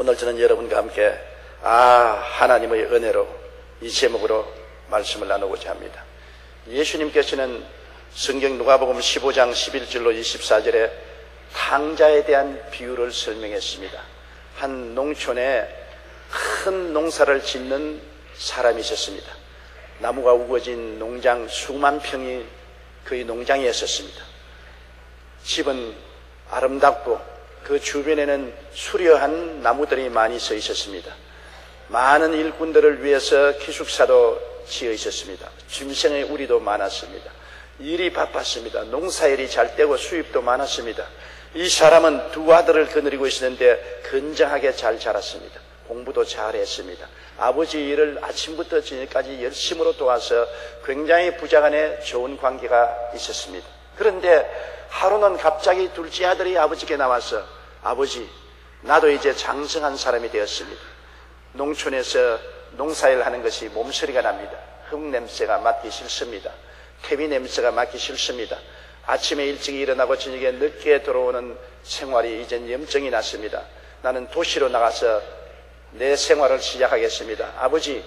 오늘 저는 여러분과 함께 하나님의 은혜로 이 제목으로 말씀을 나누고자 합니다. 예수님께서는 성경 누가복음 15장 11절로 24절에 탕자에 대한 비유를 설명했습니다. 한 농촌에 큰 농사를 짓는 사람이 있었습니다. 나무가 우거진 농장 수만 평이 그의 농장이었습니다. 집은 아름답고 그 주변에는 수려한 나무들이 많이 서 있었습니다. 많은 일꾼들을 위해서 기숙사도 지어 있었습니다. 짐승의 우리도 많았습니다. 일이 바빴습니다. 농사일이 잘 되고 수입도 많았습니다. 이 사람은 두 아들을 거느리고 있었는데 건장하게 잘 자랐습니다. 공부도 잘했습니다. 아버지 일을 아침부터 저녁까지 열심으로 도와서 굉장히 부자간에 좋은 관계가 있었습니다. 그런데 하루는 갑자기 둘째 아들이 아버지께 나와서 아버지, 나도 이제 장성한 사람이 되었습니다. 농촌에서 농사일 하는 것이 몸서리가 납니다. 흙냄새가 맡기 싫습니다. 퇴비 냄새가 맡기 싫습니다. 아침에 일찍 일어나고 저녁에 늦게 들어오는 생활이 이젠 염증이 났습니다. 나는 도시로 나가서 내 생활을 시작하겠습니다. 아버지,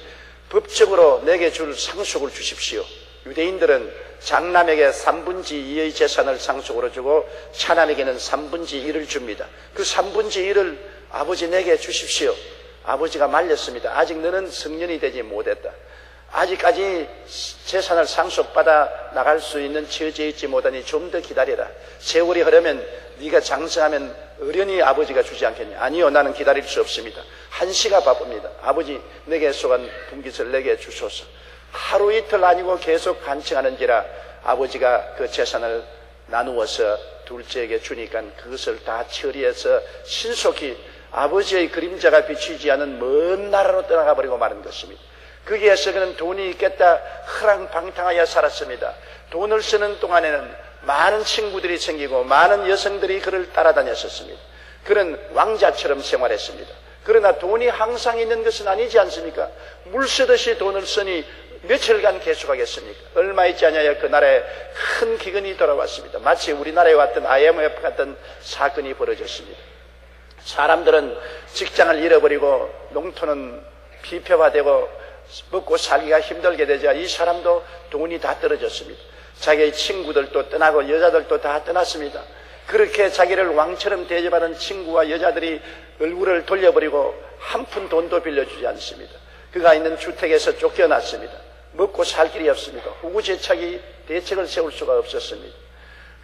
법적으로 내게 줄 상속을 주십시오. 유대인들은 장남에게 3분의 2의 재산을 상속으로 주고 차남에게는 3분의 1을 줍니다. 그 3분의 1을 아버지 내게 주십시오. 아버지가 말렸습니다. 아직 너는 성년이 되지 못했다. 아직까지 재산을 상속받아 나갈 수 있는 처지에 있지 못하니 좀 더 기다려라. 세월이 흐르면 네가 장성하면 어련히 아버지가 주지 않겠냐. 아니요, 나는 기다릴 수 없습니다. 한시가 바쁩니다. 아버지, 내게 속한 분깃을 내게 주소서. 하루 이틀 아니고 계속 간청하는지라 아버지가 그 재산을 나누어서 둘째에게 주니까 그것을 다 처리해서 신속히 아버지의 그림자가 비치지 않은 먼 나라로 떠나가 버리고 마는 것입니다. 거기에서 그는 돈이 있겠다 허랑방탕하여 살았습니다. 돈을 쓰는 동안에는 많은 친구들이 생기고 많은 여성들이 그를 따라다녔었습니다. 그는 왕자처럼 생활했습니다. 그러나 돈이 항상 있는 것은 아니지 않습니까? 물 쓰듯이 돈을 쓰니 며칠간 계속하겠습니까? 얼마 있지 않아야 그 나라에 큰 기근이 돌아왔습니다. 마치 우리나라에 왔던 IMF 같은 사건이 벌어졌습니다. 사람들은 직장을 잃어버리고 농토는 피폐화되고 먹고 살기가 힘들게 되자 이 사람도 돈이 다 떨어졌습니다. 자기의 친구들도 떠나고 여자들도 다 떠났습니다. 그렇게 자기를 왕처럼 대접하는 친구와 여자들이 얼굴을 돌려버리고 한 푼 돈도 빌려주지 않습니다. 그가 있는 주택에서 쫓겨났습니다. 먹고 살 길이 없습니다. 후구제착이 대책을 세울 수가 없었습니다.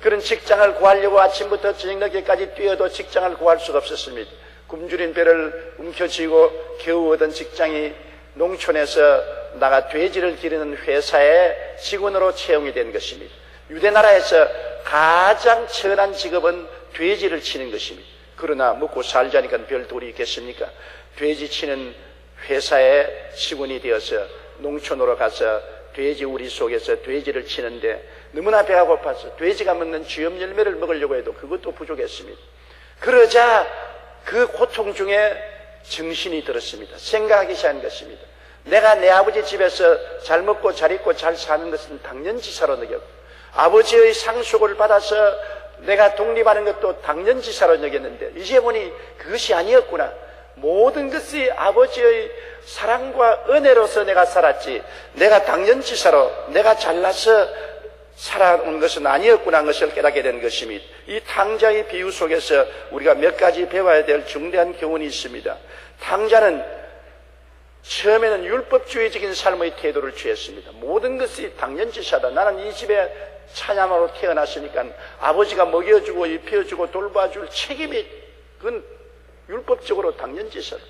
그런 직장을 구하려고 아침부터 저녁늦게까지 뛰어도 직장을 구할 수가 없었습니다. 굶주린 배를 움켜쥐고 겨우 얻은 직장이 농촌에서 나가 돼지를 기르는 회사의 직원으로 채용이 된 것입니다. 유대나라에서 가장 천한 직업은 돼지를 치는 것입니다. 그러나 먹고 살자니까 별 도리 있겠습니까? 돼지 치는 회사의 직원이 되어서 농촌으로 가서 돼지 우리 속에서 돼지를 치는데 너무나 배가 고파서 돼지가 먹는 쥐염 열매를 먹으려고 해도 그것도 부족했습니다. 그러자 그 고통 중에 정신이 들었습니다. 생각하기 시작한 것입니다. 내가 내 아버지 집에서 잘 먹고 잘 입고 잘 사는 것은 당연지사로 여겼고 아버지의 상속을 받아서 내가 독립하는 것도 당연지사로 여겼는데 이제 보니 그것이 아니었구나. 모든 것이 아버지의 사랑과 은혜로서 내가 살았지 내가 당연지사로 내가 잘나서 살아온 것은 아니었구나 하는 것을 깨닫게 된 것입니다. 이 탕자의 비유 속에서 우리가 몇 가지 배워야 될 중대한 교훈이 있습니다. 탕자는 처음에는 율법주의적인 삶의 태도를 취했습니다. 모든 것이 당연지사다. 나는 이 집에 차냐마로 태어났으니까 아버지가 먹여주고 입혀주고 돌봐줄 책임이 그건 율법적으로 당연지사다.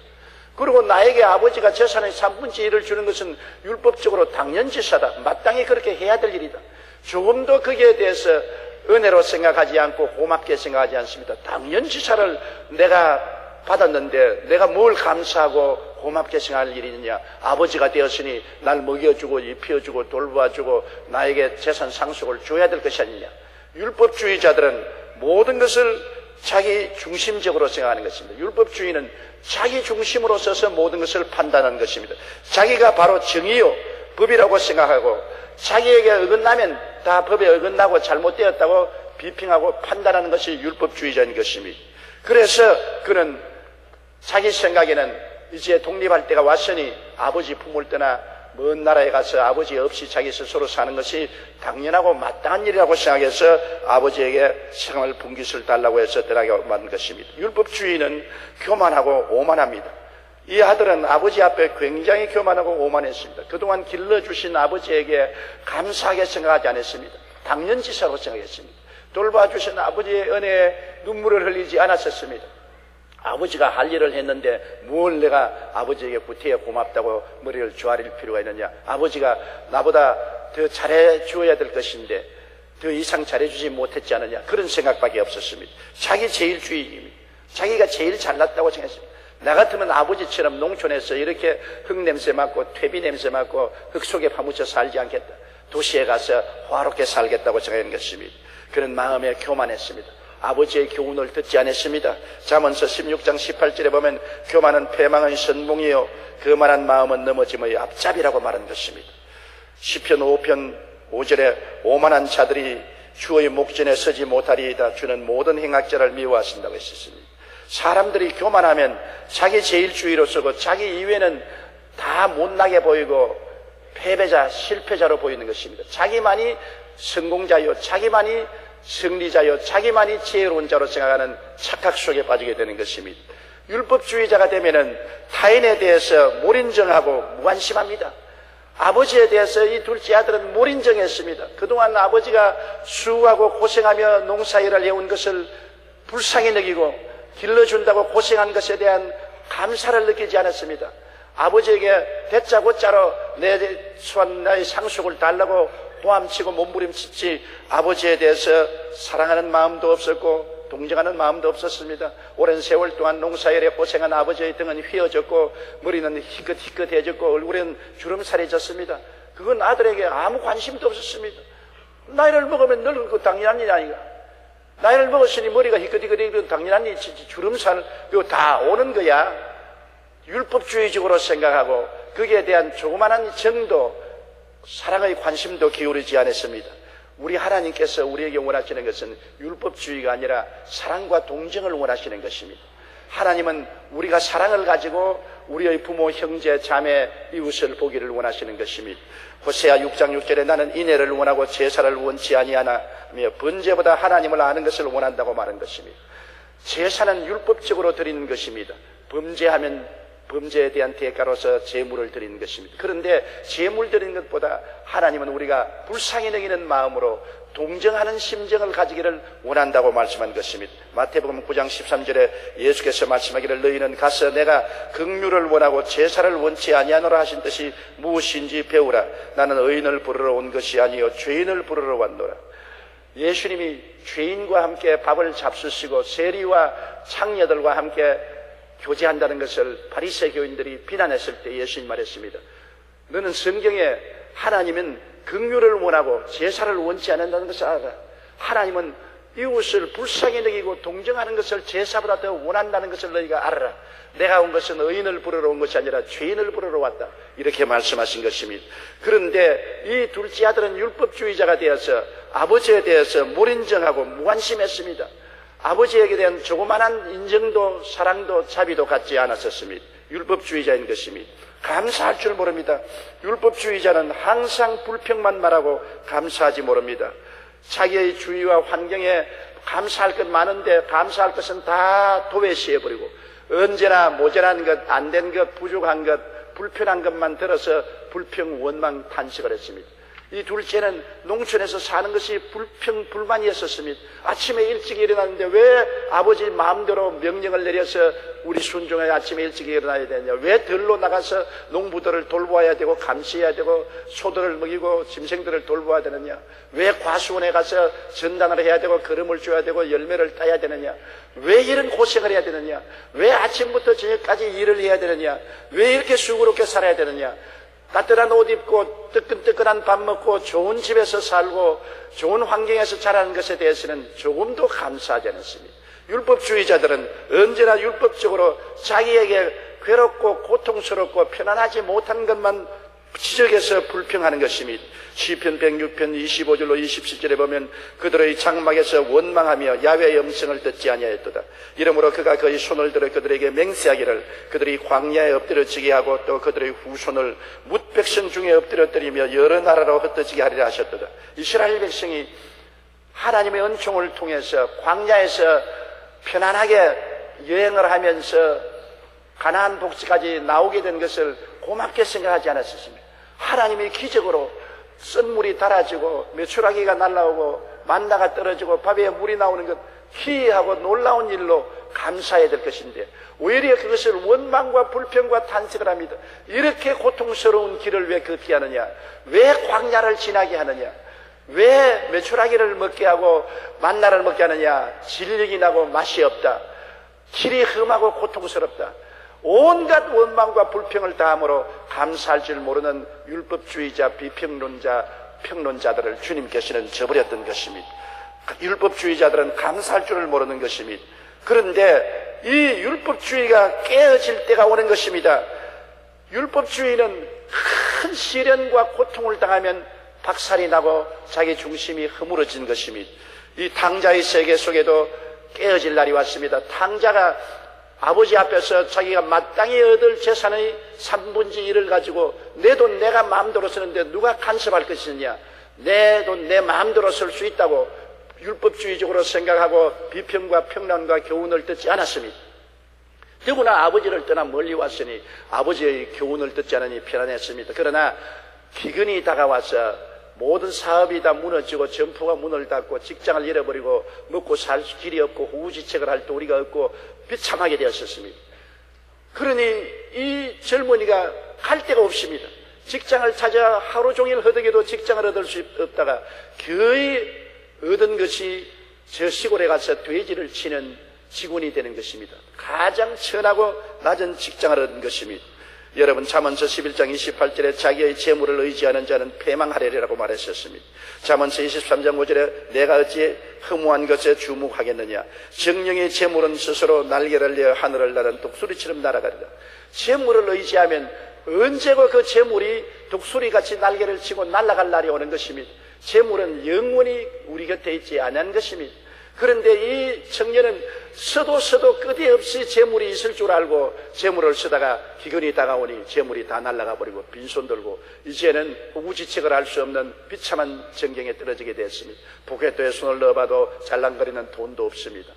그리고 나에게 아버지가 재산의 3분의 1을 주는 것은 율법적으로 당연지사다. 마땅히 그렇게 해야 될 일이다. 조금도 거기에 대해서 은혜로 생각하지 않고 고맙게 생각하지 않습니다. 당연지사를 내가 받았는데 내가 뭘 감사하고 고맙게 생각할 일이 있느냐. 아버지가 되었으니 날 먹여주고 입혀주고 돌봐주고 나에게 재산 상속을 줘야 될 것이 아니냐. 율법주의자들은 모든 것을 자기 중심적으로 생각하는 것입니다. 율법주의는 자기 중심으로 서서 모든 것을 판단하는 것입니다. 자기가 바로 정의요 법이라고 생각하고 자기에게 어긋나면 다 법에 어긋나고 잘못되었다고 비평하고 판단하는 것이 율법주의자인 것입니다. 그래서 그는 자기 생각에는 이제 독립할 때가 왔으니 아버지 품을 떠나 먼 나라에 가서 아버지 없이 자기 스스로 사는 것이 당연하고 마땅한 일이라고 생각해서 아버지에게 생활 분깃을 달라고 해서 떠나게 만든 것입니다. 율법주의는 교만하고 오만합니다. 이 아들은 아버지 앞에 굉장히 교만하고 오만했습니다. 그동안 길러주신 아버지에게 감사하게 생각하지 않았습니다. 당연지사로 생각했습니다. 돌봐주신 아버지의 은혜에 눈물을 흘리지 않았었습니다. 아버지가 할 일을 했는데 뭘 내가 아버지에게 구태여 고맙다고 머리를 조아릴 필요가 있느냐. 아버지가 나보다 더 잘해 주어야 될 것인데 더 이상 잘해주지 못했지 않느냐. 그런 생각밖에 없었습니다. 자기 제일주의입니다. 자기가 제일 잘났다고 생각했습니다. 나 같으면 아버지처럼 농촌에서 이렇게 흙냄새 맡고 퇴비 냄새 맡고 흙 속에 파묻혀 살지 않겠다. 도시에 가서 화롭게 살겠다고 생각한 것입니다. 그런 마음에 교만했습니다. 아버지의 교훈을 듣지 않았습니다. 잠언서 16장 18절에 보면 교만은 패망의 선봉이요 그만한 마음은 넘어짐의 앞잡이라고 말한 것입니다. 시편 5편 5절에 오만한 자들이 주의 목전에 서지 못하리이다. 주는 모든 행악자를 미워하신다고 했습니다. 사람들이 교만하면 자기 제일주의로 쓰고 자기 이외는 다 못나게 보이고 패배자, 실패자로 보이는 것입니다. 자기만이 성공자요, 자기만이 승리자요, 자기만이 지혜로운 자로 생각하는 착각 속에 빠지게 되는 것입니다. 율법주의자가 되면은 타인에 대해서 몰인정하고 무관심합니다. 아버지에 대해서 이 둘째 아들은 몰인정했습니다. 그동안 아버지가 수고하고 고생하며 농사일을 해온 것을 불쌍히 여기고 길러준다고 고생한 것에 대한 감사를 느끼지 않았습니다. 아버지에게 대짜고짜로 내 수완 나의 상속을 달라고 호함치고 몸부림치지 아버지에 대해서 사랑하는 마음도 없었고 동정하는 마음도 없었습니다. 오랜 세월 동안 농사일에 고생한 아버지의 등은 휘어졌고 머리는 희끗희끗해졌고 얼굴에는 주름살이 졌습니다. 그건 아들에게 아무 관심도 없었습니다. 나이를 먹으면 늙은 거 당연한 일 아닌가. 나이를 먹었으니 머리가 희끗희끗해지면 당연한 일이지. 주름살 이거 다 오는 거야. 율법주의적으로 생각하고 거기에 대한 조그마한 정도 사랑의 관심도 기울이지 않았습니다. 우리 하나님께서 우리에게 원하시는 것은 율법주의가 아니라 사랑과 동정을 원하시는 것입니다. 하나님은 우리가 사랑을 가지고 우리의 부모, 형제, 자매, 이웃을 보기를 원하시는 것입니다. 호세아 6장 6절에 나는 인애를 원하고 제사를 원치 아니하나며 번제보다 하나님을 아는 것을 원한다고 말한 것입니다. 제사는 율법적으로 드리는 것입니다. 범죄하면 범죄에 대한 대가로서 제물을 드리는 것입니다. 그런데 제물 드리는 것보다 하나님은 우리가 불쌍히 여기는 마음으로 동정하는 심정을 가지기를 원한다고 말씀한 것입니다. 마태복음 9장 13절에 예수께서 말씀하기를 너희는 가서 내가 긍휼을 원하고 제사를 원치 아니하노라 하신 뜻이 무엇인지 배우라. 나는 의인을 부르러 온 것이 아니요 죄인을 부르러 왔노라. 예수님이 죄인과 함께 밥을 잡수시고 세리와 창녀들과 함께 교제한다는 것을 바리새 교인들이 비난했을 때 예수님 말했습니다. 너는 성경에 하나님은 긍휼을 원하고 제사를 원치 않는다는 것을 알아라. 하나님은 이웃을 불쌍히 여기고 동정하는 것을 제사보다 더 원한다는 것을 너희가 알아라. 내가 온 것은 의인을 부르러 온 것이 아니라 죄인을 부르러 왔다. 이렇게 말씀하신 것입니다. 그런데 이 둘째 아들은 율법주의자가 되어서 아버지에 대해서 몰인정하고 무관심했습니다. 아버지에게 대한 조그만한 인정도 사랑도 자비도 갖지 않았었습니다. 율법주의자인 것입니다. 감사할 줄 모릅니다. 율법주의자는 항상 불평만 말하고 감사하지 모릅니다. 자기의 주위와 환경에 감사할 것 많은데 감사할 것은 다 도외시해버리고 언제나 모자란 것, 안 된 것, 부족한 것, 불편한 것만 들어서 불평, 원망, 탄식을 했습니다. 이 둘째는 농촌에서 사는 것이 불만이었었습니다. 아침에 일찍 일어났는데 왜 아버지 마음대로 명령을 내려서 우리 순종에 아침에 일찍 일어나야 되냐. 왜 들로 나가서 농부들을 돌보아야 되고 감시해야 되고 소들을 먹이고 짐승들을 돌보아야 되느냐. 왜 과수원에 가서 전단을 해야 되고 거름을 줘야 되고 열매를 따야 되느냐. 왜 이런 고생을 해야 되느냐. 왜 아침부터 저녁까지 일을 해야 되느냐. 왜 이렇게 수고롭게 살아야 되느냐. 따뜻한 옷 입고 뜨끈뜨끈한 밥 먹고 좋은 집에서 살고 좋은 환경에서 자라는 것에 대해서는 조금도 감사하지 않았습니다. 율법주의자들은 언제나 율법적으로 자기에게 괴롭고 고통스럽고 편안하지 못한 것만 지적해서 불평하는 것입니다. 시편 106편 25절로 27절에 보면 그들의 장막에서 원망하며 야훼의 음성을 듣지 아니하였도다. 이러므로 그가 그의 손을 들어 그들에게 맹세하기를 그들이 광야에 엎드려지게 하고 또 그들의 후손을 뭇백성 중에 엎드려뜨리며 여러 나라로 흩어지게 하리라 하셨도다. 이스라엘 백성이 하나님의 은총을 통해서 광야에서 편안하게 여행을 하면서 가나안 복지까지 나오게 된 것을 고맙게 생각하지 않았습니다. 하나님이 기적으로 썬물이 달아지고 메추라기가 날아오고 만나가 떨어지고 밥에 물이 나오는 것 희귀하고 놀라운 일로 감사해야 될 것인데 오히려 그것을 원망과 불평과 탄식을 합니다. 이렇게 고통스러운 길을 왜 걷게 하느냐, 왜 광야를 지나게 하느냐, 왜 메추라기를 먹게 하고 만나를 먹게 하느냐, 질력이 나고 맛이 없다, 길이 험하고 고통스럽다, 온갖 원망과 불평을 다함으로 감사할 줄 모르는 율법주의자, 비평론자, 평론자들을 주님께서는 저버렸던 것입니다. 율법주의자들은 감사할 줄을 모르는 것입니다. 그런데 이 율법주의가 깨어질 때가 오는 것입니다. 율법주의는 큰 시련과 고통을 당하면 박살이 나고 자기 중심이 허물어진 것입니다. 이 탕자의 세계 속에도 깨어질 날이 왔습니다. 탕자가 아버지 앞에서 자기가 마땅히 얻을 재산의 3분의 1을 가지고 내 돈 내가 마음대로 쓰는데 누가 간섭할 것이냐, 내 돈 내 마음대로 쓸 수 있다고 율법주의적으로 생각하고 비평과 평론과 교훈을 듣지 않았습니다. 더구나 아버지를 떠나 멀리 왔으니 아버지의 교훈을 듣지 않으니 편안했습니다. 그러나 기근이 다가와서 모든 사업이 다 무너지고 점포가 문을 닫고 직장을 잃어버리고 먹고 살 길이 없고 후지책을 할 도리가 없고 비참하게 되었었습니다. 그러니 이 젊은이가 갈 데가 없습니다. 직장을 찾아 하루 종일 허덕여도 직장을 얻을 수 없다가 거의 얻은 것이 저 시골에 가서 돼지를 치는 직원이 되는 것입니다. 가장 천하고 낮은 직장을 얻은 것입니다. 여러분, 잠언서 11장 28절에 자기의 재물을 의지하는 자는 패망하리라고 말했었습니다. 잠언서 23장 5절에 내가 어찌 허무한 것에 주목하겠느냐, 정령의 재물은 스스로 날개를 내어 하늘을 나는 독수리처럼 날아가리라. 재물을 의지하면 언제고 그 재물이 독수리같이 날개를 치고 날아갈 날이 오는 것입니다. 재물은 영원히 우리 곁에 있지 않은 것입니다. 그런데 이 청년은 써도 끝이 없이 재물이 있을 줄 알고 재물을 쓰다가 기근이 다가오니 재물이 다 날아가 버리고 빈손 들고 이제는 우지책을 할 수 없는 비참한 전경에 떨어지게 됐습니다. 포켓도에 손을 넣어봐도 잘랑거리는 돈도 없습니다.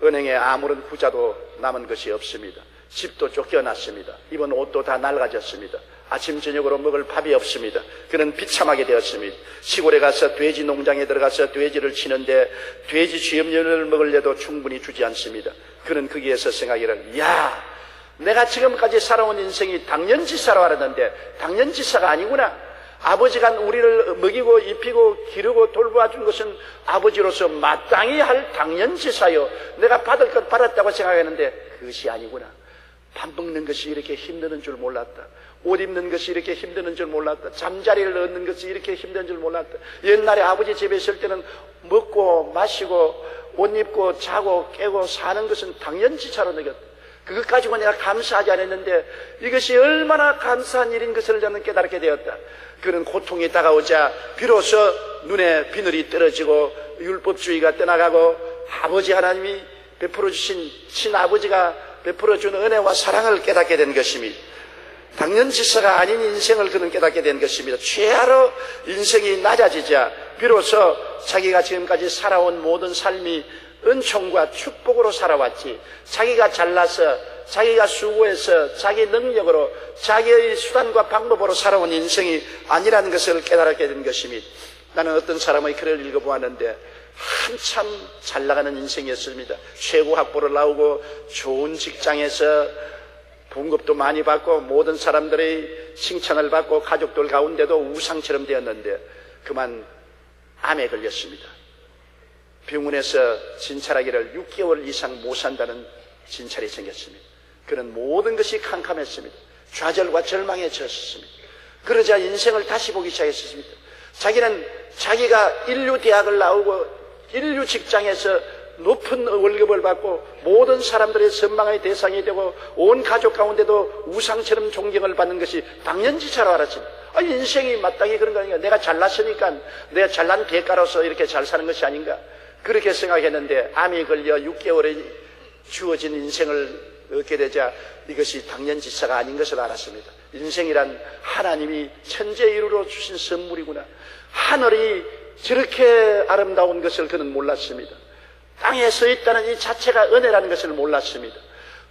은행에 아무런 후자도 남은 것이 없습니다. 집도 쫓겨났습니다. 입은 옷도 다 낡아졌습니다. 아침 저녁으로 먹을 밥이 없습니다. 그는 비참하게 되었습니다. 시골에 가서 돼지 농장에 들어가서 돼지를 치는데 돼지 쥐염면을 먹으려도 충분히 주지 않습니다. 그는 거기에서 생각하기를, 야, 내가 지금까지 살아온 인생이 당연지사로 알았는데 당연지사가 아니구나. 아버지가 우리를 먹이고 입히고 기르고 돌보아준 것은 아버지로서 마땅히 할 당연지사요. 내가 받을 것 받았다고 생각했는데 그것이 아니구나. 밥 먹는 것이 이렇게 힘드는 줄 몰랐다. 옷 입는 것이 이렇게 힘드는 줄 몰랐다. 잠자리를 얻는 것이 이렇게 힘든 줄 몰랐다. 옛날에 아버지 집에 있을 때는 먹고 마시고 옷 입고 자고 깨고 사는 것은 당연지사로 느꼈다. 그것 가지고 내가 감사하지 않았는데 이것이 얼마나 감사한 일인 것을 저는 깨닫게 되었다. 그런 고통이 다가오자 비로소 눈에 비늘이 떨어지고 율법주의가 떠나가고 아버지 하나님이 베풀어 주신 친아버지가 베풀어 준 은혜와 사랑을 깨닫게 된 것입니다. 당연지사가 아닌 인생을 그는 깨닫게 된 것입니다. 최하로 인생이 낮아지자 비로소 자기가 지금까지 살아온 모든 삶이 은총과 축복으로 살아왔지, 자기가 잘나서 자기가 수고해서 자기 능력으로 자기의 수단과 방법으로 살아온 인생이 아니라는 것을 깨달게 된 것입니다. 나는 어떤 사람의 글을 읽어보았는데 한참 잘 나가는 인생이었습니다. 최고 학부를 나오고 좋은 직장에서 봉급도 많이 받고 모든 사람들의 칭찬을 받고 가족들 가운데도 우상처럼 되었는데 그만 암에 걸렸습니다. 병원에서 진찰하기를 6개월 이상 못 산다는 진찰이 생겼습니다. 그는 모든 것이 캄캄했습니다. 좌절과 절망에 젖었습니다. 그러자 인생을 다시 보기 시작했습니다. 자기는 자기가 인류 대학을 나오고 인류 직장에서 높은 월급을 받고 모든 사람들의 선망의 대상이 되고 온 가족 가운데도 우상처럼 존경을 받는 것이 당연지사로 알았습니다. 인생이 마땅히 그런 거 아닌가? 내가 잘났으니까 내가 잘난 대가로서 이렇게 잘 사는 것이 아닌가? 그렇게 생각했는데 암이 걸려 6개월에 주어진 인생을 얻게 되자 이것이 당연지사가 아닌 것을 알았습니다. 인생이란 하나님이 천재이루로 주신 선물이구나. 하늘이 저렇게 아름다운 것을 그는 몰랐습니다. 땅에 서 있다는 이 자체가 은혜라는 것을 몰랐습니다.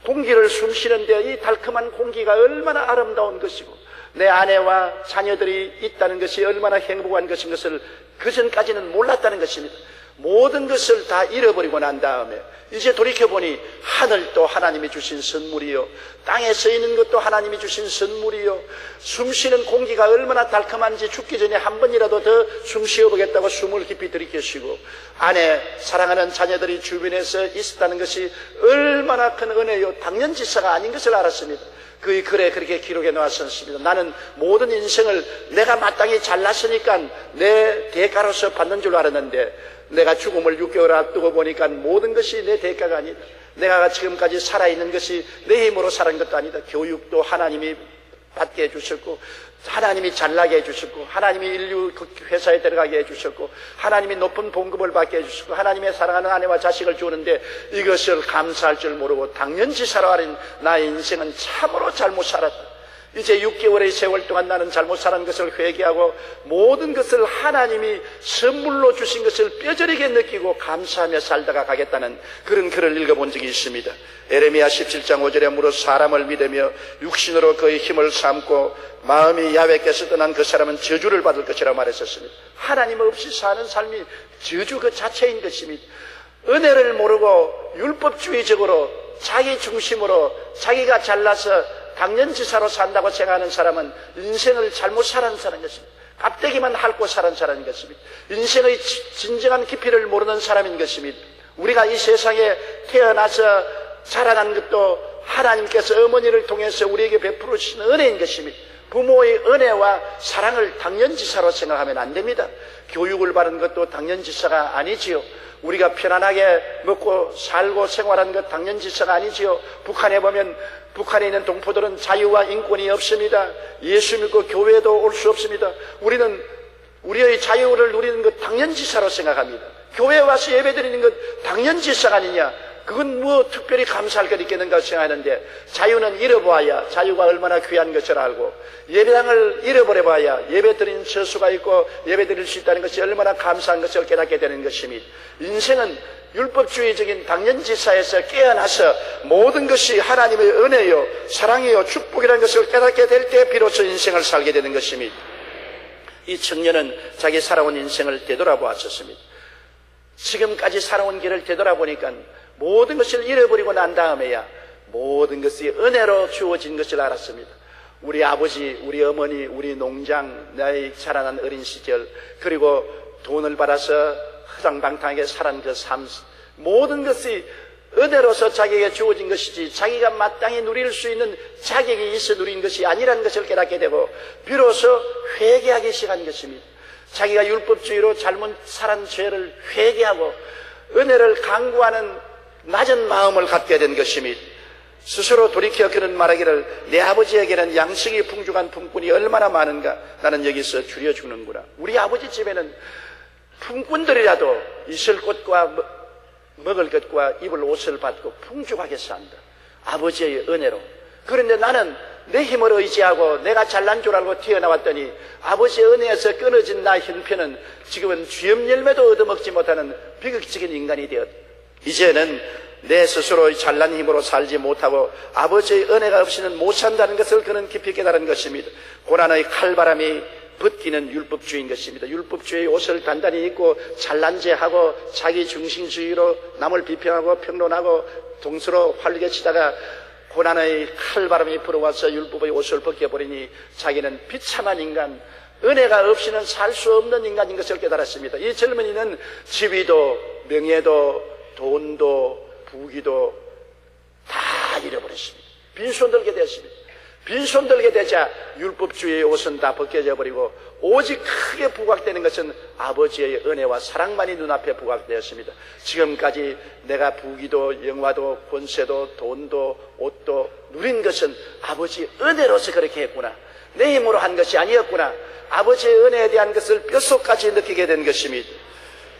공기를 숨쉬는데 이 달콤한 공기가 얼마나 아름다운 것이고 내 아내와 자녀들이 있다는 것이 얼마나 행복한 것인 것을 그전까지는 몰랐다는 것입니다. 모든 것을 다 잃어버리고 난 다음에 이제 돌이켜보니 하늘도 하나님이 주신 선물이요, 땅에 서 있는 것도 하나님이 주신 선물이요, 숨쉬는 공기가 얼마나 달콤한지 죽기 전에 한 번이라도 더 숨 쉬어보겠다고 숨을 깊이 들이켜쉬고 아내, 사랑하는 자녀들이 주변에서 있었다는 것이 얼마나 큰 은혜요, 당연지사가 아닌 것을 알았습니다. 그의 글에 그렇게 기록해 놓았습니다. 나는 모든 인생을 내가 마땅히 잘났으니까 내 대가로서 받는 줄 알았는데 내가 죽음을 6개월 앞두고 보니까 모든 것이 내 대가가 아니다. 내가 지금까지 살아있는 것이 내 힘으로 살은 것도 아니다. 교육도 하나님이 받게 해주셨고 하나님이 잘나게 해주셨고 하나님이 인류 회사에 들어가게 해주셨고 하나님이 높은 봉급을 받게 해주셨고 하나님의 사랑하는 아내와 자식을 주는데 이것을 감사할 줄 모르고 당연지사로 하는 나의 인생은 참으로 잘못 살았다. 이제 6개월의 세월 동안 나는 잘못 살은 것을 회개하고 모든 것을 하나님이 선물로 주신 것을 뼈저리게 느끼고 감사하며 살다가 가겠다는 그런 글을 읽어본 적이 있습니다. 에레미야 17장 5절에 무릇 사람을 믿으며 육신으로 그의 힘을 삼고 마음이 야훼께서 떠난 그 사람은 저주를 받을 것이라고 말했었습니다. 하나님 없이 사는 삶이 저주 그 자체인 것입니다. 은혜를 모르고 율법주의적으로 자기 중심으로 자기가 잘나서 당연지사로 산다고 생각하는 사람은 인생을 잘못 살아는 사람인 것입니다. 값대기만 핥고 살은 사람인 것입니다. 인생의 진정한 깊이를 모르는 사람인 것입니다. 우리가 이 세상에 태어나서 자라난 것도 하나님께서 어머니를 통해서 우리에게 베풀어 주신 은혜인 것입니다. 부모의 은혜와 사랑을 당연지사로 생각하면 안 됩니다. 교육을 받은 것도 당연지사가 아니지요. 우리가 편안하게 먹고 살고 생활하는 것 당연지사가 아니지요. 북한에 보면 북한에 있는 동포들은 자유와 인권이 없습니다. 예수 믿고 교회도 올 수 없습니다. 우리는 우리의 자유를 누리는 것 당연지사로 생각합니다. 교회에 와서 예배드리는 것 당연지사가 아니냐. 그건 뭐 특별히 감사할 것 있겠는가 생각하는데 자유는 잃어봐야 자유가 얼마나 귀한 것을 알고 예배당을 잃어버려봐야 예배드리는 처수가 있고 예배드릴 수 있다는 것이 얼마나 감사한 것을 깨닫게 되는 것입니다. 인생은 율법주의적인 당연지사에서 깨어나서 모든 것이 하나님의 은혜요 사랑이요 축복이라는 것을 깨닫게 될 때 비로소 인생을 살게 되는 것입니다. 이 청년은 자기 살아온 인생을 되돌아보았었습니다. 지금까지 살아온 길을 되돌아보니까 모든 것을 잃어버리고 난 다음에야 모든 것이 은혜로 주어진 것을 알았습니다. 우리 아버지, 우리 어머니, 우리 농장, 나의 자라난 어린 시절, 그리고 돈을 받아서 허당방탕하게 살은 그 삶, 모든 것이 은혜로서 자기에게 주어진 것이지 자기가 마땅히 누릴 수 있는 자격이 있어 누린 것이 아니라는 것을 깨닫게 되고 비로소 회개하기 시작한 것입니다. 자기가 율법주의로 잘못 살은 죄를 회개하고 은혜를 강구하는 낮은 마음을 갖게 된 것입니다. 스스로 돌이켜 그는 말하기를 내 아버지에게는 양식이 풍족한 품꾼이 얼마나 많은가. 나는 여기서 줄여주는구나. 우리 아버지 집에는 품꾼들이라도 있을 것과 먹을 것과 입을 옷을 받고 풍족하게 산다. 아버지의 은혜로. 그런데 나는 내 힘을 의지하고 내가 잘난 줄 알고 튀어나왔더니 아버지의 은혜에서 끊어진 나 형편은 지금은 쥐염 열매도 얻어먹지 못하는 비극적인 인간이 되었다. 이제는 내 스스로의 잘난 힘으로 살지 못하고 아버지의 은혜가 없이는 못 산다는 것을 그는 깊이 깨달은 것입니다. 고난의 칼바람이 벗기는 율법주의인 것입니다. 율법주의 옷을 단단히 입고 잘난 체하고 자기 중심주의로 남을 비평하고 평론하고 동서로 활개치다가 고난의 칼바람이 불어와서 율법의 옷을 벗겨버리니 자기는 비참한 인간, 은혜가 없이는 살 수 없는 인간인 것을 깨달았습니다. 이 젊은이는 지위도 명예도 돈도 부귀도 다 잃어버렸습니다. 빈손 들게 되었습니다. 빈손 들게 되자 율법주의의 옷은 다 벗겨져 버리고 오직 크게 부각되는 것은 아버지의 은혜와 사랑만이 눈앞에 부각되었습니다. 지금까지 내가 부귀도 영화도 권세도 돈도 옷도 누린 것은 아버지 은혜로서 그렇게 했구나. 내 힘으로 한 것이 아니었구나. 아버지의 은혜에 대한 것을 뼛속까지 느끼게 된 것입니다.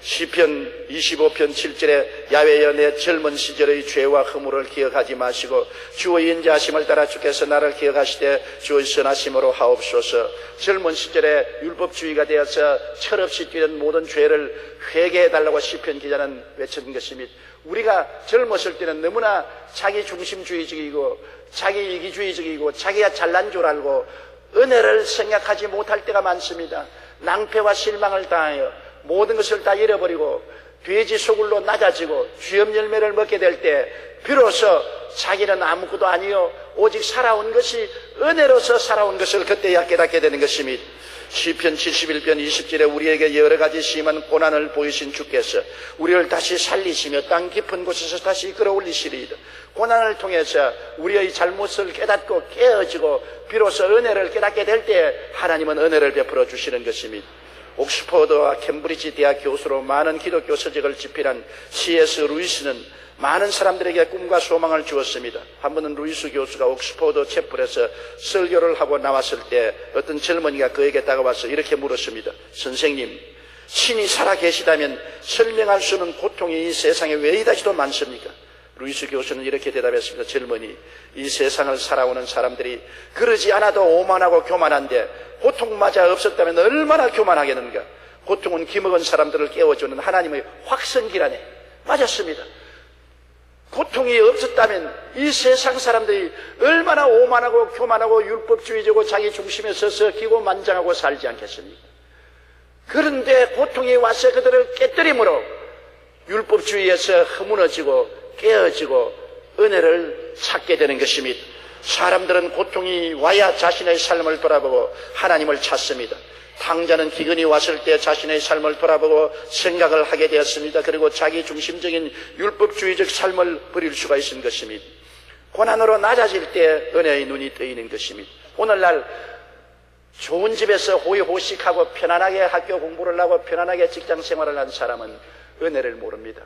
시편 25편 7절에 야훼여 내 젊은 시절의 죄와 허물을 기억하지 마시고 주의 인자하심을 따라 주께서 나를 기억하시되 주의 선하심으로 하옵소서. 젊은 시절에 율법주의가 되어서 철없이 뛰는 모든 죄를 회개해달라고 시편 기자는 외친 것입니다. 우리가 젊었을 때는 너무나 자기 중심주의적이고 자기 이기주의적이고 자기가 잘난 줄 알고 은혜를 생각하지 못할 때가 많습니다. 낭패와 실망을 당하여 모든 것을 다 잃어버리고 돼지 소굴로 낮아지고 주염 열매를 먹게 될 때 비로소 자기는 아무것도 아니요 오직 살아온 것이 은혜로서 살아온 것을 그때야 깨닫게 되는 것입니다. 시편 71편 20절에 우리에게 여러 가지 심한 고난을 보이신 주께서 우리를 다시 살리시며 땅 깊은 곳에서 다시 끌어올리시리이다. 고난을 통해서 우리의 잘못을 깨닫고 깨어지고 비로소 은혜를 깨닫게 될 때 하나님은 은혜를 베풀어 주시는 것입니다. 옥스퍼드와 캠브리지 대학 교수로 많은 기독교 서적을 집필한 C.S. 루이스는 많은 사람들에게 꿈과 소망을 주었습니다. 한 번은 루이스 교수가 옥스퍼드 채플에서 설교를 하고 나왔을 때 어떤 젊은이가 그에게 다가와서 이렇게 물었습니다. 선생님, 신이 살아 계시다면 설명할 수 없는 고통이 이 세상에 왜 이다시도 많습니까? 루이스 교수는 이렇게 대답했습니다. 젊은이, 이 세상을 살아오는 사람들이 그러지 않아도 오만하고 교만한데 고통마저 없었다면 얼마나 교만하겠는가. 고통은 기먹은 사람들을 깨워주는 하나님의 확성기라네. 맞았습니다. 고통이 없었다면 이 세상 사람들이 얼마나 오만하고 교만하고 율법주의적으로 자기 중심에 서서 기고만장하고 살지 않겠습니까? 그런데 고통이 와서 그들을 깨뜨림으로 율법주의에서 허무너지고 깨어지고 은혜를 찾게 되는 것입니다. 사람들은 고통이 와야 자신의 삶을 돌아보고 하나님을 찾습니다. 탕자는 기근이 왔을 때 자신의 삶을 돌아보고 생각을 하게 되었습니다. 그리고 자기 중심적인 율법주의적 삶을 버릴 수가 있는 것입니다. 고난으로 낮아질 때 은혜의 눈이 뜨이는 것입니다. 오늘날 좋은 집에서 호의호식하고 편안하게 학교 공부를 하고 편안하게 직장 생활을 한 사람은 은혜를 모릅니다.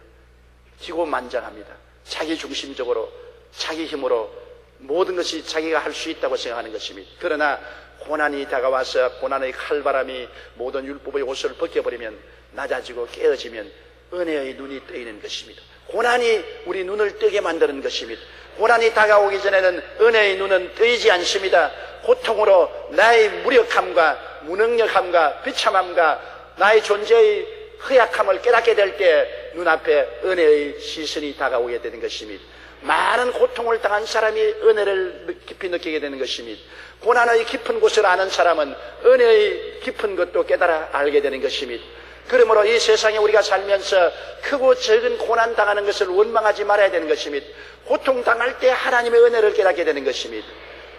기고만장합니다. 자기 중심적으로 자기 힘으로 모든 것이 자기가 할 수 있다고 생각하는 것입니다. 그러나 고난이 다가와서 고난의 칼바람이 모든 율법의 옷을 벗겨버리면 낮아지고 깨어지면 은혜의 눈이 뜨이는 것입니다. 고난이 우리 눈을 뜨게 만드는 것입니다. 고난이 다가오기 전에는 은혜의 눈은 뜨이지 않습니다. 고통으로 나의 무력함과 무능력함과 비참함과 나의 존재의 허약함을 깨닫게 될 때 눈앞에 은혜의 시선이 다가오게 되는 것입니다. 많은 고통을 당한 사람이 은혜를 깊이 느끼게 되는 것입니다. 고난의 깊은 곳을 아는 사람은 은혜의 깊은 것도 깨달아 알게 되는 것입니다. 그러므로 이 세상에 우리가 살면서 크고 적은 고난 당하는 것을 원망하지 말아야 되는 것입니다. 고통 당할 때 하나님의 은혜를 깨닫게 되는 것입니다.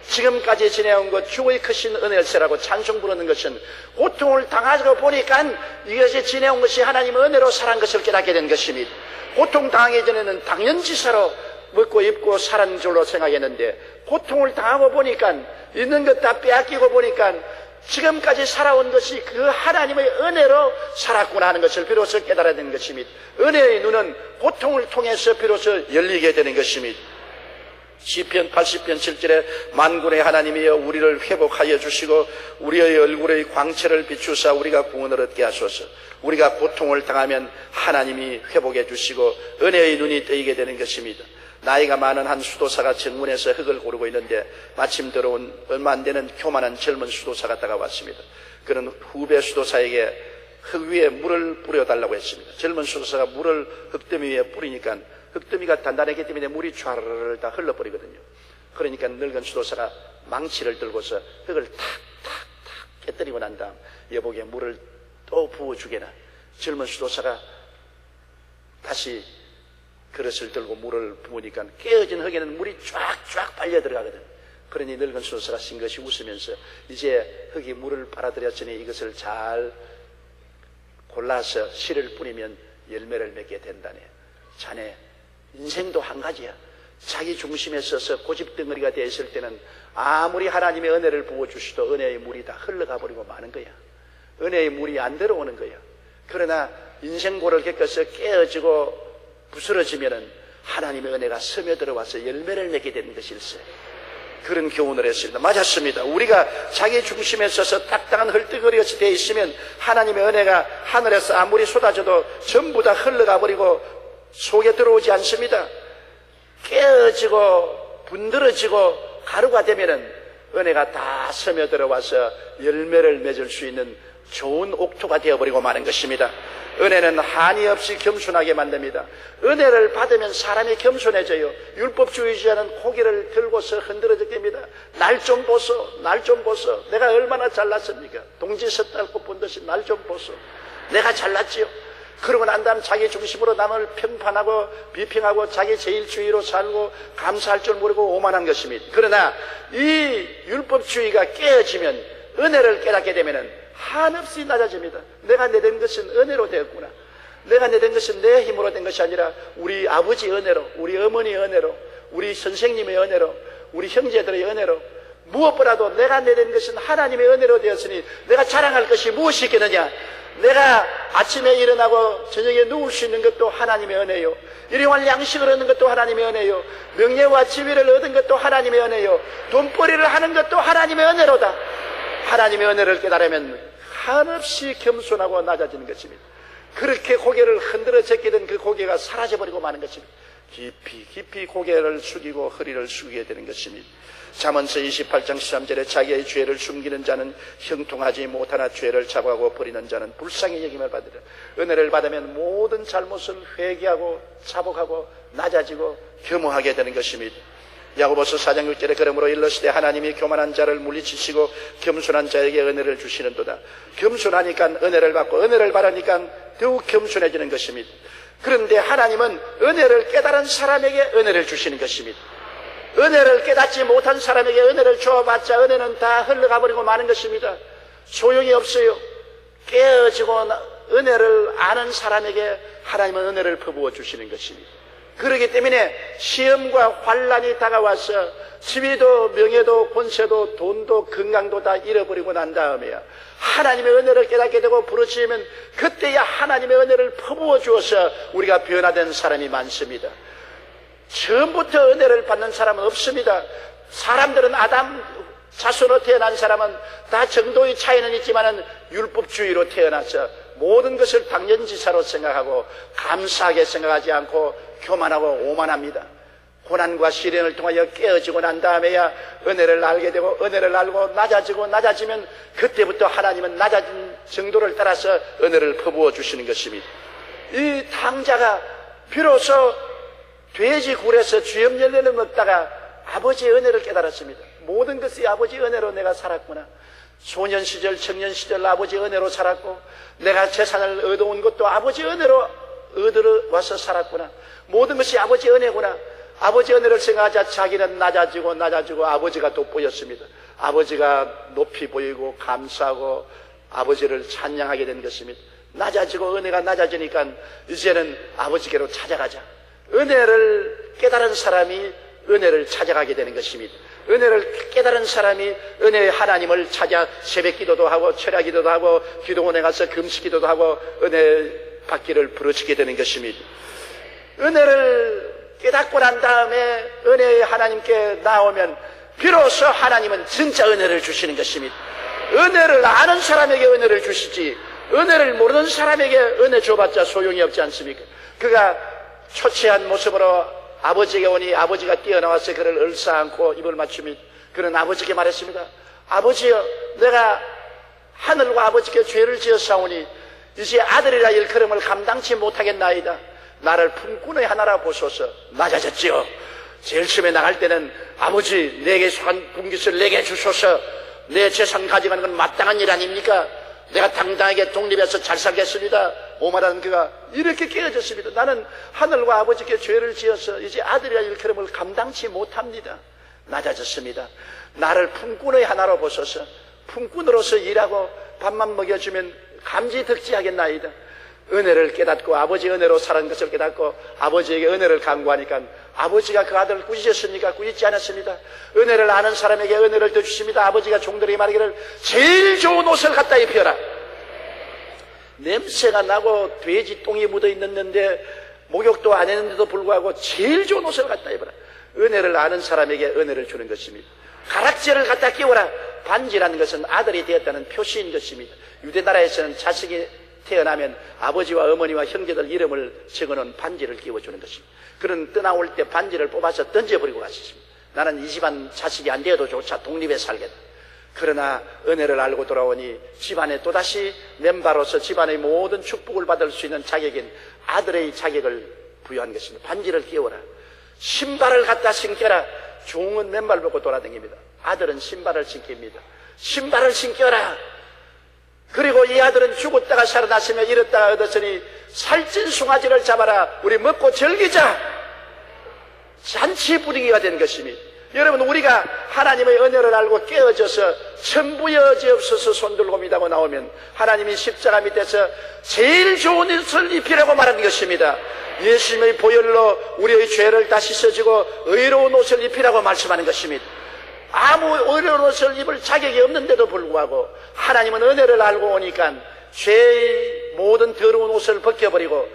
지금까지 지내온 것 주의 크신 은혜일세라고 찬송 부르는 것은 고통을 당하고 보니까 이것이 지내온 것이 하나님의 은혜로 살아온 것을 깨닫게 된 것입니다. 고통 당하기 전에는 당연지사로 먹고 입고 살았는 줄로 생각했는데 고통을 당하고 보니까 있는 것 다 빼앗기고 보니까 지금까지 살아온 것이 그 하나님의 은혜로 살았구나 하는 것을 비로소 깨달아야 되는 것입니다. 은혜의 눈은 고통을 통해서 비로소 열리게 되는 것입니다. 시편 80편 7절에 만군의 하나님이여 우리를 회복하여 주시고 우리의 얼굴의 광채를 비추사 우리가 구원을 얻게 하소서. 우리가 고통을 당하면 하나님이 회복해 주시고 은혜의 눈이 뜨이게 되는 것입니다. 나이가 많은 한 수도사가 정문에서 흙을 고르고 있는데 마침 들어온 얼마 안 되는 교만한 젊은 수도사가 다가왔습니다. 그는 후배 수도사에게 흙 위에 물을 뿌려달라고 했습니다. 젊은 수도사가 물을 흙더미 위에 뿌리니까 흙더미가 단단하기 때문에 물이 촤르르 다 흘러버리거든요. 그러니까 늙은 수도사가 망치를 들고서 흙을 탁탁탁 깨뜨리고 난 다음 여보게 물을 또 부어주게나. 젊은 수도사가 다시 그릇을 들고 물을 부으니까 깨어진 흙에는 물이 쫙쫙 빨려 들어가거든. 그러니 늙은 수도사가 싱긋이 웃으면서 이제 흙이 물을 빨아들였으니 이것을 잘 골라서 씨를 뿌리면 열매를 맺게 된다네. 자네 인생도 한 가지야. 자기 중심에 서서 고집덩어리가 되어 있을 때는 아무리 하나님의 은혜를 부어주시도 은혜의 물이 다 흘러가 버리고 마는 거야. 은혜의 물이 안 들어오는 거야. 그러나 인생고를 겪어서 깨어지고 부스러지면은 하나님의 은혜가 스며들어와서 열매를 맺게 되는 것일세. 그런 교훈을 했습니다. 맞았습니다. 우리가 자기 중심에 서서 딱딱한 헐떡거리같이 되어 있으면 하나님의 은혜가 하늘에서 아무리 쏟아져도 전부 다 흘러가 버리고 속에 들어오지 않습니다. 깨어지고 분들어지고 가루가 되면은 은혜가 다 스며들어와서 열매를 맺을 수 있는 좋은 옥토가 되어버리고 마는 것입니다. 은혜는 한이 없이 겸손하게 만듭니다. 은혜를 받으면 사람이 겸손해져요. 율법주의자는 고개를 들고서 흔들어져 됩니다. 날 좀 보소, 날 좀 보소. 내가 얼마나 잘났습니까? 동지 섰달고 본 듯이 날 좀 보소. 내가 잘났지요. 그러고 난 다음 자기 중심으로 남을 평판하고 비평하고 자기 제일주의로 살고 감사할 줄 모르고 오만한 것입니다. 그러나 이 율법주의가 깨어지면, 은혜를 깨닫게 되면은 한없이 낮아집니다. 내가 내된 것은 은혜로 되었구나. 내가 내된 것은 내 힘으로 된 것이 아니라 우리 아버지 은혜로, 우리 어머니 은혜로, 우리 선생님의 은혜로, 우리 형제들의 은혜로, 무엇보다도 내가 내된 것은 하나님의 은혜로 되었으니 내가 자랑할 것이 무엇이 있겠느냐. 내가 아침에 일어나고 저녁에 누울 수 있는 것도 하나님의 은혜요. 일용할 양식을 얻는 것도 하나님의 은혜요. 명예와 지위를 얻은 것도 하나님의 은혜요. 돈벌이를 하는 것도 하나님의 은혜로다. 하나님의 은혜를 깨달으면 한없이 겸손하고 낮아지는 것입니다. 그렇게 고개를 흔들어 제끼던 그 고개가 사라져버리고 마는 것입니다. 깊이 고개를 숙이고 허리를 숙이게 되는 것입니다. 잠언서 28장 13절에 자기의 죄를 숨기는 자는 형통하지 못하나 죄를 자복하고 버리는 자는 불쌍히 여김을 받으리라. 은혜를 받으면 모든 잘못을 회개하고 자복하고 낮아지고 겸허하게 되는 것입니다. 야고보서 4장 6절에 그러므로 일러시되 하나님이 교만한 자를 물리치시고 겸손한 자에게 은혜를 주시는도다. 겸손하니까 은혜를 받고 은혜를 받으니까 더욱 겸손해지는 것입니다. 그런데 하나님은 은혜를 깨달은 사람에게 은혜를 주시는 것입니다. 은혜를 깨닫지 못한 사람에게 은혜를 주어봤자 은혜는 다 흘러가버리고 마는 것입니다. 소용이 없어요. 깨어지고 은혜를 아는 사람에게 하나님은 은혜를 퍼부어 주시는 것입니다. 그렇기 때문에 시험과 환난이 다가와서 지위도 명예도 권세도 돈도 건강도 다 잃어버리고 난 다음에야 하나님의 은혜를 깨닫게 되고 부르짖으면 그때야 하나님의 은혜를 퍼부어 주어서 우리가 변화된 사람이 많습니다. 처음부터 은혜를 받는 사람은 없습니다. 사람들은 아담 자손으로 태어난 사람은 다 정도의 차이는 있지만은 율법주의로 태어나서 모든 것을 당연지사로 생각하고 감사하게 생각하지 않고 교만하고 오만합니다. 고난과 시련을 통하여 깨어지고 난 다음에야 은혜를 알게 되고 은혜를 알고 낮아지면 그때부터 하나님은 낮아진 정도를 따라서 은혜를 퍼부어 주시는 것입니다. 이 탕자가 비로소 돼지 굴에서 쥐염 열매를 먹다가 아버지의 은혜를 깨달았습니다. 모든 것이 아버지의 은혜로 내가 살았구나. 소년 시절, 청년 시절 아버지의 은혜로 살았고 내가 재산을 얻어온 것도 아버지의 은혜로 얻으러 와서 살았구나. 모든 것이 아버지의 은혜구나. 아버지의 은혜를 생각하자 자기는 낮아지고 아버지가 돋보였습니다. 아버지가 높이 보이고 감사하고 아버지를 찬양하게 된 것입니다. 낮아지고 은혜가 낮아지니까 이제는 아버지께로 찾아가자. 은혜를 깨달은 사람이 은혜를 찾아가게 되는 것입니다. 은혜를 깨달은 사람이 은혜의 하나님을 찾아 새벽 기도도 하고 철야 기도도 하고 기도원에 가서 금식 기도도 하고 은혜 받기를 부르짖게 되는 것입니다. 은혜를 깨닫고 난 다음에 은혜의 하나님께 나오면 비로소 하나님은 진짜 은혜를 주시는 것입니다. 은혜를 아는 사람에게 은혜를 주시지 은혜를 모르는 사람에게 은혜 줘봤자 소용이 없지 않습니까? 그가 초췌한 모습으로 아버지에게 오니 아버지가 뛰어나와서 그를 얼싸안고 입을 맞추며 그는 아버지께 말했습니다. 아버지여, 내가 하늘과 아버지께 죄를 지었사오니 이제 아들이라 일컬음을 감당치 못하겠나이다. 나를 품꾼의 하나라 보소서. 낮아졌지요. 제일 처음에 나갈 때는 아버지 내게 속한 분깃을 내게 주소서. 내 재산 가져가는 건 마땅한 일 아닙니까? 내가 당당하게 독립해서 잘 살겠습니다. 오만한 그가 이렇게 깨어졌습니다. 나는 하늘과 아버지께 죄를 지어서 이제 아들이라 일컬음을 감당치 못합니다. 낮아졌습니다. 나를 품꾼의 하나로 보소서. 품꾼으로서 일하고 밥만 먹여주면 감지덕지하겠나이다. 은혜를 깨닫고 아버지 은혜로 살은 것을 깨닫고 아버지에게 은혜를 간구하니까 아버지가 그 아들을 꾸짖었습니까? 꾸짖지 않았습니다. 은혜를 아는 사람에게 은혜를 더 주십니다. 아버지가 종들에게 말하기를 제일 좋은 옷을 갖다 입혀라. 냄새가 나고 돼지 똥이 묻어 있는데 목욕도 안 했는데도 불구하고 제일 좋은 옷을 갖다 입어라. 은혜를 아는 사람에게 은혜를 주는 것입니다. 가락지를 갖다 끼워라. 반지라는 것은 아들이 되었다는 표시인 것입니다. 유대 나라에서는 자식이 태어나면 아버지와 어머니와 형제들 이름을 적어놓은 반지를 끼워주는 것입니다. 그런 떠나올 때 반지를 뽑아서 던져버리고 가셨습니다. 나는 이 집안 자식이 안 되어도 조차 독립해 살겠다. 그러나 은혜를 알고 돌아오니 집안에 또다시 멤버로서 집안의 모든 축복을 받을 수 있는 자격인 아들의 자격을 부여한 것입니다. 반지를 끼워라. 신발을 갖다 신겨라. 종은 맨발 벗고 돌아다닙니다. 아들은 신발을 신깁니다. 신발을 신겨라. 그리고 이 아들은 죽었다가 살아났으며 잃었다가 얻었으니 살찐 송아지를 잡아라. 우리 먹고 즐기자. 잔치 분위기가 된 것입니다. 여러분, 우리가 하나님의 은혜를 알고 깨어져서 천부여지옵소서 손들고 믿다고 나오면 하나님이 십자가 밑에서 제일 좋은 옷을 입히라고 말하는 것입니다. 예수님의 보혈로 우리의 죄를 다 씻어주고 의로운 옷을 입히라고 말씀하는 것입니다. 아무 의로운 옷을 입을 자격이 없는데도 불구하고 하나님은 은혜를 알고 오니까 죄의 모든 더러운 옷을 벗겨버리고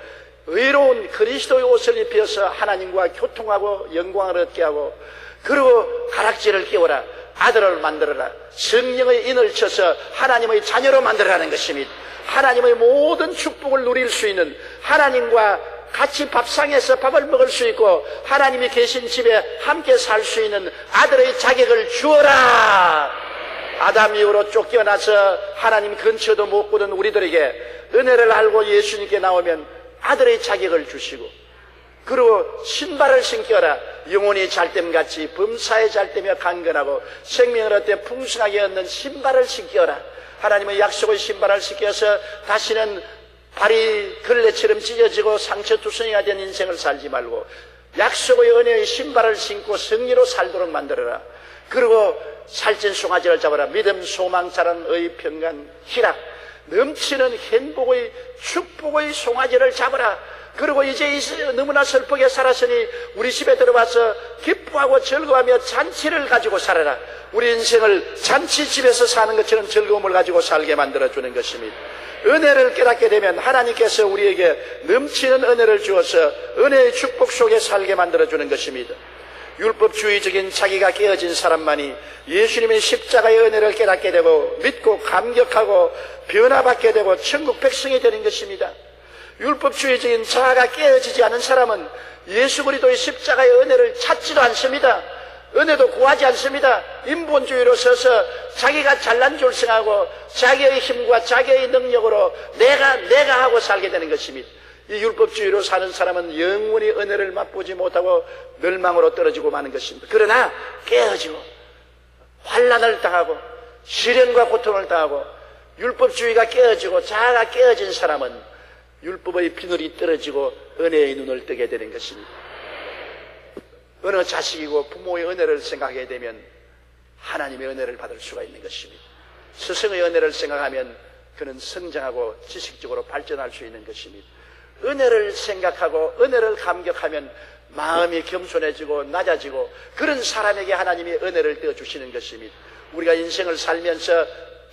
의로운 그리스도의 옷을 입혀서 하나님과 교통하고 영광을 얻게 하고, 그리고 가락지를 끼워라. 아들을 만들어라. 성령의 인을 쳐서 하나님의 자녀로 만들어라는 것입니다. 하나님의 모든 축복을 누릴 수 있는, 하나님과 같이 밥상에서 밥을 먹을 수 있고 하나님이 계신 집에 함께 살 수 있는 아들의 자격을 주어라. 아담 이후로 쫓겨나서 하나님 근처도 못 보던 우리들에게 은혜를 알고 예수님께 나오면 아들의 자격을 주시고, 그리고 신발을 신겨라. 영혼이 잘됨같이 범사에 잘되며 강건하고 생명을 얻되 풍성하게 얻는 신발을 신겨라. 하나님의 약속의 신발을 신겨서 다시는 발이 걸레처럼 찢어지고 상처투성이가 된 인생을 살지 말고 약속의 은혜의 신발을 신고 승리로 살도록 만들어라. 그리고 살찐 송아지를 잡아라. 믿음, 소망, 사랑의 평강, 희락, 넘치는 행복의 축복의 송아지를 잡아라. 그리고 이제 너무나 슬프게 살았으니 우리 집에 들어와서 기뻐하고 즐거워하며 잔치를 가지고 살아라. 우리 인생을 잔치집에서 사는 것처럼 즐거움을 가지고 살게 만들어주는 것입니다. 은혜를 깨닫게 되면 하나님께서 우리에게 넘치는 은혜를 주어서 은혜의 축복 속에 살게 만들어주는 것입니다. 율법주의적인 자기가 깨어진 사람만이 예수님의 십자가의 은혜를 깨닫게 되고 믿고 감격하고 변화받게 되고 천국 백성이 되는 것입니다. 율법주의적인 자아가 깨어지지 않은 사람은 예수 그리스도의 십자가의 은혜를 찾지도 않습니다. 은혜도 구하지 않습니다. 인본주의로 서서 자기가 잘난 줄 생각하고 자기의 힘과 자기의 능력으로 내가 하고 살게 되는 것입니다. 이 율법주의로 사는 사람은 영원히 은혜를 맛보지 못하고 멸망으로 떨어지고 마는 것입니다. 그러나 깨어지고 환난을 당하고 시련과 고통을 당하고 율법주의가 깨어지고 자아가 깨어진 사람은 율법의 비늘이 떨어지고 은혜의 눈을 뜨게 되는 것입니다. 어느 자식이고 부모의 은혜를 생각하게 되면 하나님의 은혜를 받을 수가 있는 것입니다. 스승의 은혜를 생각하면 그는 성장하고 지식적으로 발전할 수 있는 것입니다. 은혜를 생각하고 은혜를 감격하면 마음이 겸손해지고 낮아지고 그런 사람에게 하나님이 은혜를 떼어주시는 것입니다. 우리가 인생을 살면서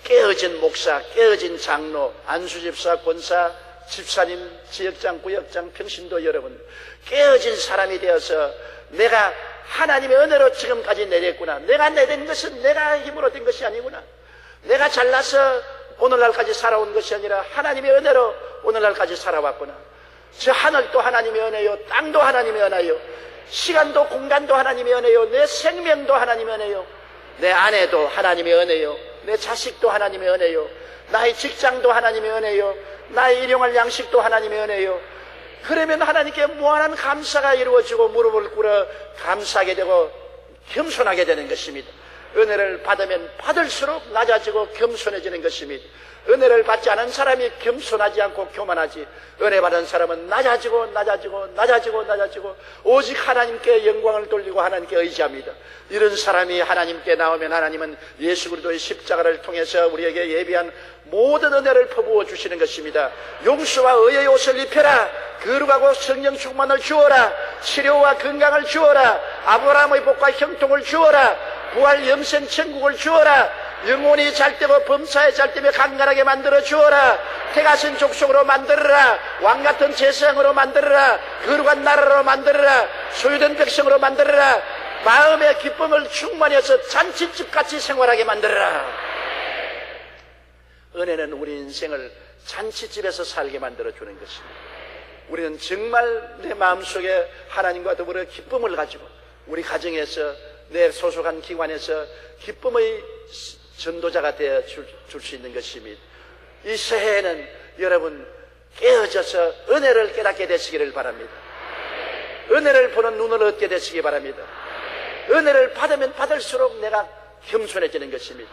깨어진 목사, 깨어진 장로, 안수집사, 권사, 집사님, 지역장, 구역장, 평신도 여러분, 깨어진 사람이 되어서 내가 하나님의 은혜로 지금까지 내렸구나. 내가 내린 것은 내가 힘으로 된 것이 아니구나. 내가 잘나서 오늘날까지 살아온 것이 아니라 하나님의 은혜로 오늘날까지 살아왔구나. 저 하늘도 하나님의 은혜요, 땅도 하나님의 은혜요, 시간도 공간도 하나님의 은혜요, 내 생명도 하나님의 은혜요, 내 아내도 하나님의 은혜요, 내 자식도 하나님의 은혜요, 나의 직장도 하나님의 은혜요, 나의 일용할 양식도 하나님의 은혜요. 그러면 하나님께 무한한 감사가 이루어지고 무릎을 꿇어 감사하게 되고 겸손하게 되는 것입니다. 은혜를 받으면 받을수록 낮아지고 겸손해지는 것입니다. 은혜를 받지 않은 사람이 겸손하지 않고 교만하지, 은혜 받은 사람은 낮아지고 오직 하나님께 영광을 돌리고 하나님께 의지합니다. 이런 사람이 하나님께 나오면 하나님은 예수 그리스도의 십자가를 통해서 우리에게 예비한 모든 은혜를 퍼부어 주시는 것입니다. 용서와 의의 옷을 입혀라. 거룩하고 성령 충만을 주어라. 치료와 건강을 주어라. 아브라함의 복과 형통을 주어라. 부활 영생 천국을 주어라. 영혼이 잘되고 범사에 잘되며 강건하게 만들어 주어라. 태가신 족속으로 만들어라. 왕같은 제사장으로 만들어라. 거룩한 나라로 만들어라. 소유된 백성으로 만들어라. 마음의 기쁨을 충만히 해서 잔치집같이 생활하게 만들어라. 은혜는 우리 인생을 잔치집에서 살게 만들어주는 것입니다. 우리는 정말 내 마음속에 하나님과 더불어 기쁨을 가지고 우리 가정에서 내 소속한 기관에서 기쁨의 전도자가 되어 줄 수 있는 것입니다. 이 새해에는 여러분 깨어져서 은혜를 깨닫게 되시기를 바랍니다. 은혜를 보는 눈을 얻게 되시기 바랍니다. 은혜를 받으면 받을수록 내가 겸손해지는 것입니다.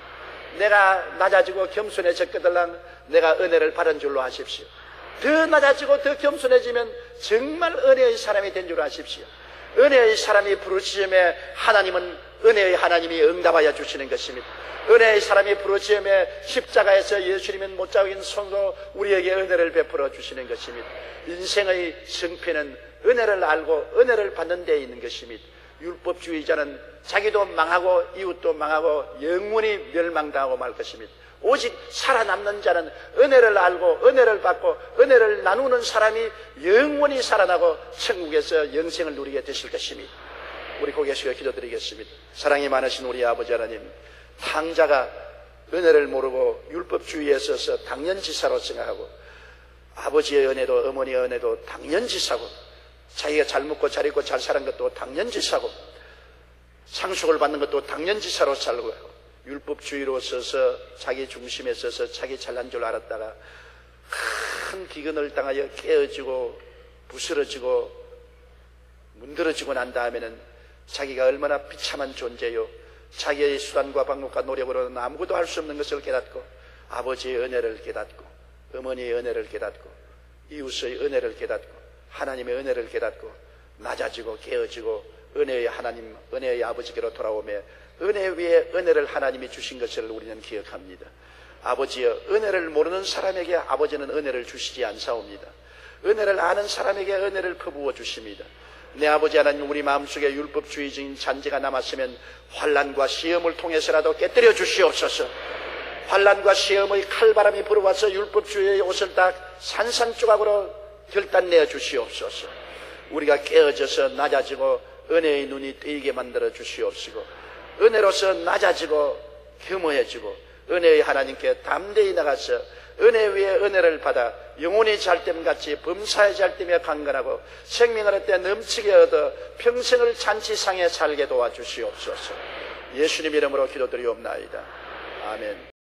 내가 낮아지고 겸손해졌거들랑 내가 은혜를 받은 줄로 아십시오. 더 낮아지고 더 겸손해지면 정말 은혜의 사람이 된 줄 아십시오. 은혜의 사람이 부르짖음에 하나님은 은혜의 하나님이 응답하여 주시는 것입니다. 은혜의 사람이 부르짖음에 십자가에서 예수님은 못자국인 손으로 우리에게 은혜를 베풀어 주시는 것입니다. 인생의 승패는 은혜를 알고 은혜를 받는 데에 있는 것입니다. 율법주의자는 자기도 망하고 이웃도 망하고 영원히 멸망당하고 말 것입니다. 오직 살아남는 자는 은혜를 알고 은혜를 받고 은혜를 나누는 사람이 영원히 살아나고 천국에서 영생을 누리게 되실 것입니다. 우리 고개 숙여 기도드리겠습니다. 사랑이 많으신 우리 아버지 하나님, 탕자가 은혜를 모르고 율법주의에 있어서 당연지사로 생각하고 아버지의 은혜도 어머니의 은혜도 당연지사고 자기가 잘 먹고 잘 입고 잘 사는 것도 당연지사고 상속을 받는 것도 당연지사로 살고 율법주의로 써서 자기 중심에 써서 자기 잘난 줄 알았다가 큰 기근을 당하여 깨어지고 부스러지고 문드러지고 난 다음에는 자기가 얼마나 비참한 존재요, 자기의 수단과 방법과 노력으로는 아무것도 할 수 없는 것을 깨닫고 아버지의 은혜를 깨닫고 어머니의 은혜를 깨닫고 이웃의 은혜를 깨닫고 하나님의 은혜를 깨닫고 낮아지고 깨어지고 은혜의 하나님, 은혜의 아버지께로 돌아오며 은혜 위에 은혜를 하나님이 주신 것을 우리는 기억합니다. 아버지여, 은혜를 모르는 사람에게 아버지는 은혜를 주시지 않사옵니다. 은혜를 아는 사람에게 은혜를 퍼부어 주십니다. 내 아버지 하나님, 우리 마음속에 율법주의적인 잔재가 남았으면 환난과 시험을 통해서라도 깨뜨려 주시옵소서. 환난과 시험의 칼바람이 불어와서 율법주의의 옷을 다 산산조각으로 결단내어 주시옵소서. 우리가 깨어져서 낮아지고 은혜의 눈이 뜨이게 만들어 주시옵시고 은혜로서 낮아지고 겸허해지고 은혜의 하나님께 담대히 나가서 은혜 위에 은혜를 받아 영혼이 잘됨같이 범사에 잘되며 강건하고 생명을 얻되 넘치게 얻어 평생을 잔치상에 살게 도와주시옵소서. 예수님 이름으로 기도드리옵나이다. 아멘.